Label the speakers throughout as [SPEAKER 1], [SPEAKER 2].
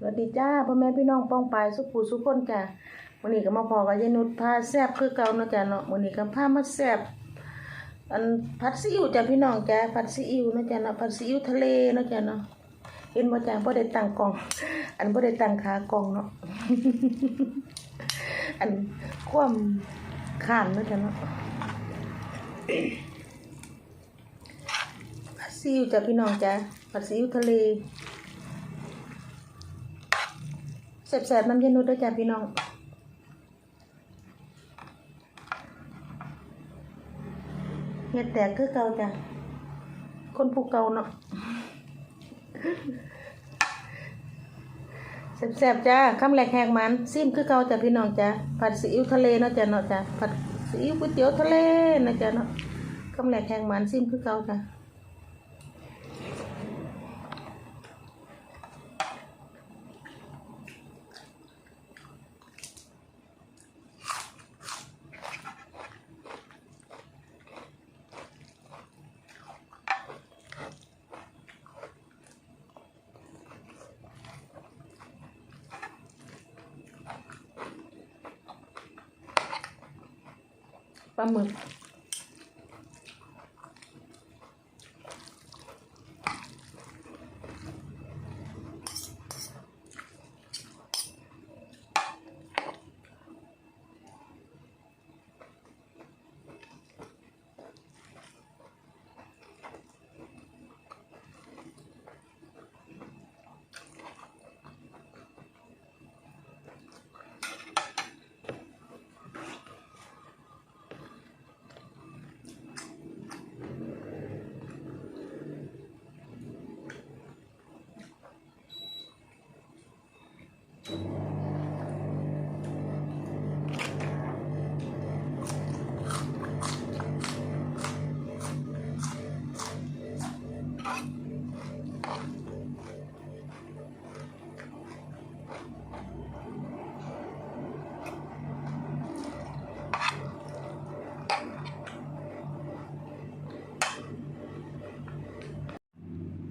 [SPEAKER 1] วัสดีจ้าพ่อแม่พี่น้องป้องปายสุขุสุขคนจ้าวันนี้ก็มาพอกับยายนุชพาแซ่บคือเก่าเนาะจ้าเนาะวันนี้ก็พามาแซ่บอันผัดซีอิ๊วจ้าพี่น้องจ้าผัดซีอิ๊วเนาะจ้าเนาะผัดซีอิ๊วทะเลเนาะจ้าเนาะเห็นบ่จ้าบ่ได้ตั้งกล้องอันบ่ได้ตั้งขากล้องเนาะ อันความข้านเนาะจ้าเนาะผัดซีอิ๊วจ้าพี่น้องจ้าผัดซีอิ๊วทะเลแซ่บๆน้ำยานุชด้วยจ้าพี่น้องเฮ็ดแตกคือเก่าจ้ะคนผู้เก่าเนาะแซ่บๆจ้าคำแรกแหกมันซิมคือเก่าจ้ะพี่น้องจ้าผัดซีอิ๊วทะเลเนาะจ้ะเนาะจ้ะผัดซีอิ๊วก๋วยเตี๋ยวทะเลนะจ้ะเนาะคำแรกแหกมันซิมคือเก่าจ้ะปลาหมึก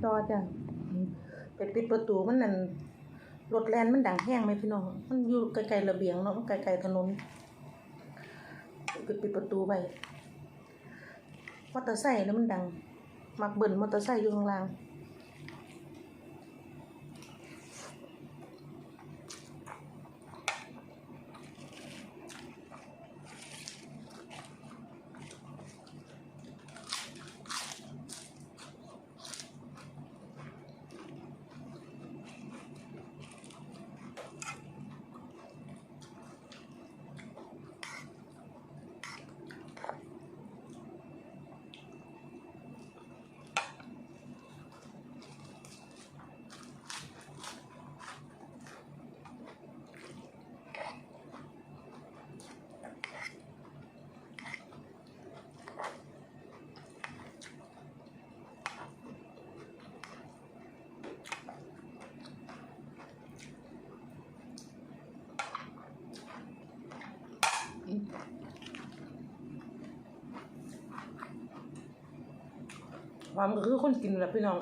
[SPEAKER 1] ต่อจ้ะไปปิดประตูมันนั่นรถแล่นมันดังแห้งไหมพี่น้องมันอยู่ไกลๆระเบียงเนาะมันไกลๆถนนปิดประตูไว้มอเตอร์ไซค์นี่มันดังมักเบิ่นมอเตอร์ไซค์อยู่ข้างล่างความก็คือคนกินแหละพี่น้อง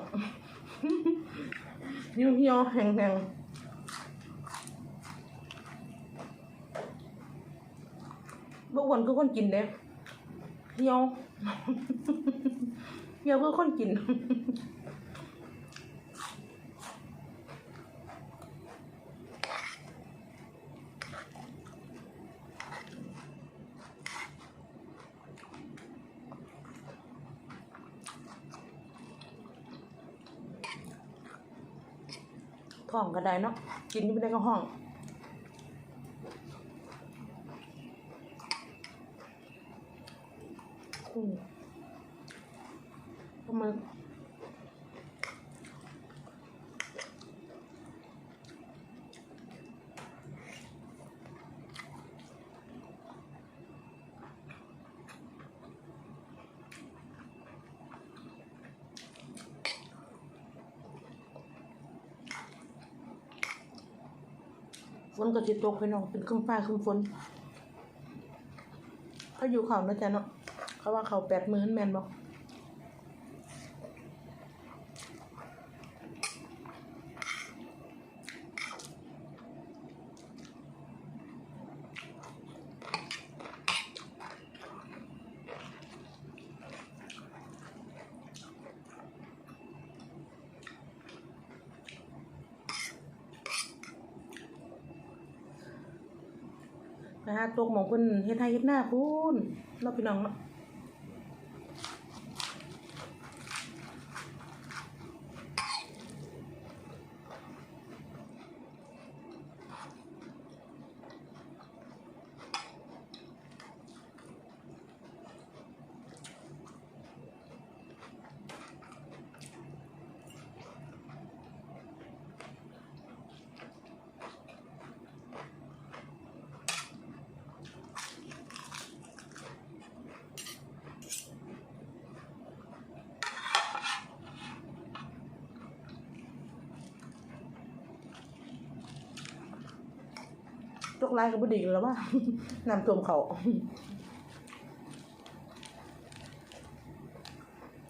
[SPEAKER 1] เหี่ยวๆแห้งๆบ่อ้วนคือคนกินเด้เหี่ยว เหี่ยวคือคนกิน ท้องก็ได้เนาะกินอยู่ไม่ได้ก็ห้องทำไมฝนก็จะตกไปน้องเป็นครึ่งฟ้าครึ่งฝนเขาอยู่เขานะจ๊ะเนาะเขาว่าเขา80,000แม่นบอก ฝ ไปหาตกหมองเพิ่นเฮ็ดให้เฮ็ดหน้าพูนเนาะพี่น้องเนาะตกลายก็บ่ดีแล้วว่า น้ำท่วมเขา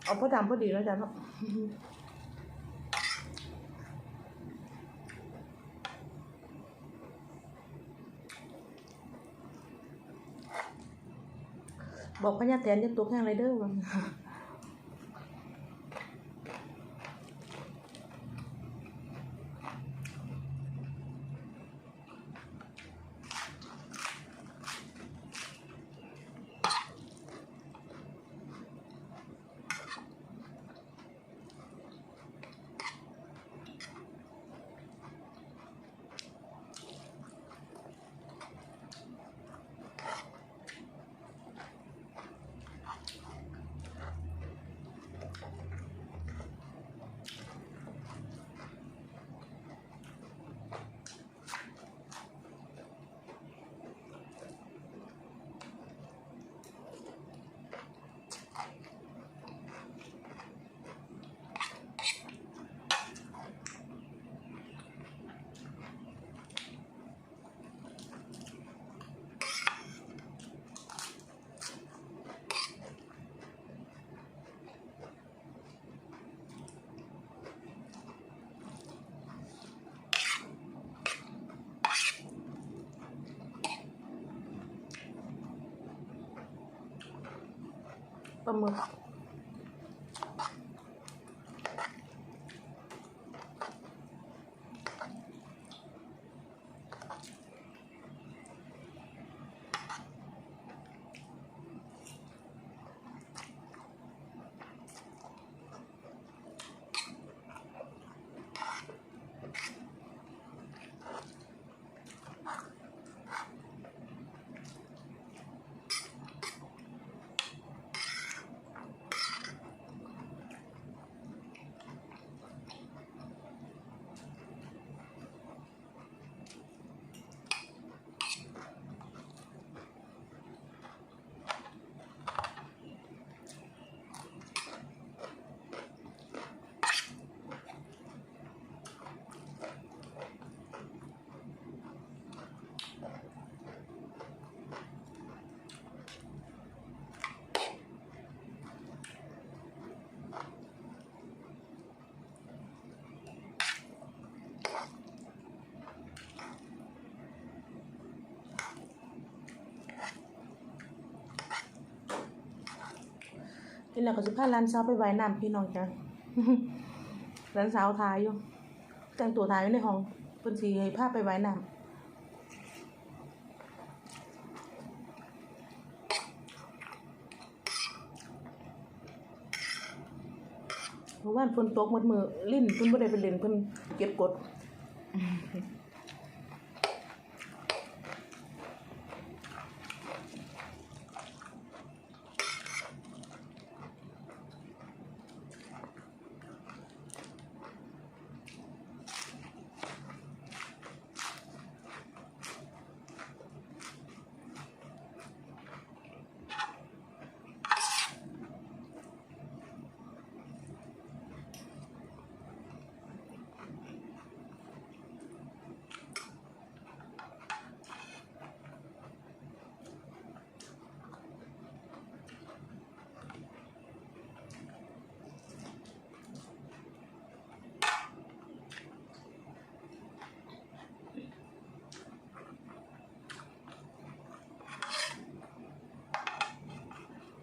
[SPEAKER 1] เอาพอดำพอดีแล้วจ้ะเนาะบอกพญาแถนจะตกแห้งไรเด้อปลาหมึกกินแล้วก็สิพาหลานสาวไปว่ายน้ำพี่น้องจ้ะ หลานสาวทายอยู่แต่งตัวทายอยู่ในห้องเพิ่นสิให้พาไปว่ายน้ำเพราะว่าฝนตกหมดมือลิ้นเพิ่นบ่ได้ไปเล่นเพิ่นเก็บกด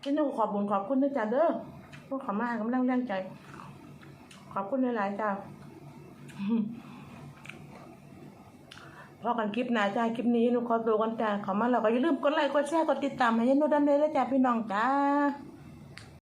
[SPEAKER 1] พี่น้องขอบคุญขอบคุณด้วยจ้ะเด้อพวกเขามากำลังแรงใจขอบคุณหลายๆจ้ะ พอกันคลิปหน้าจ้าคลิปนี้หนูขอตัวกันจ้าขอมาแล้วก็อย่าลืมกดไลค์กดแชร์กดติดตามให้ยายนุชดำเนินและจ้าพี่น้องจ้า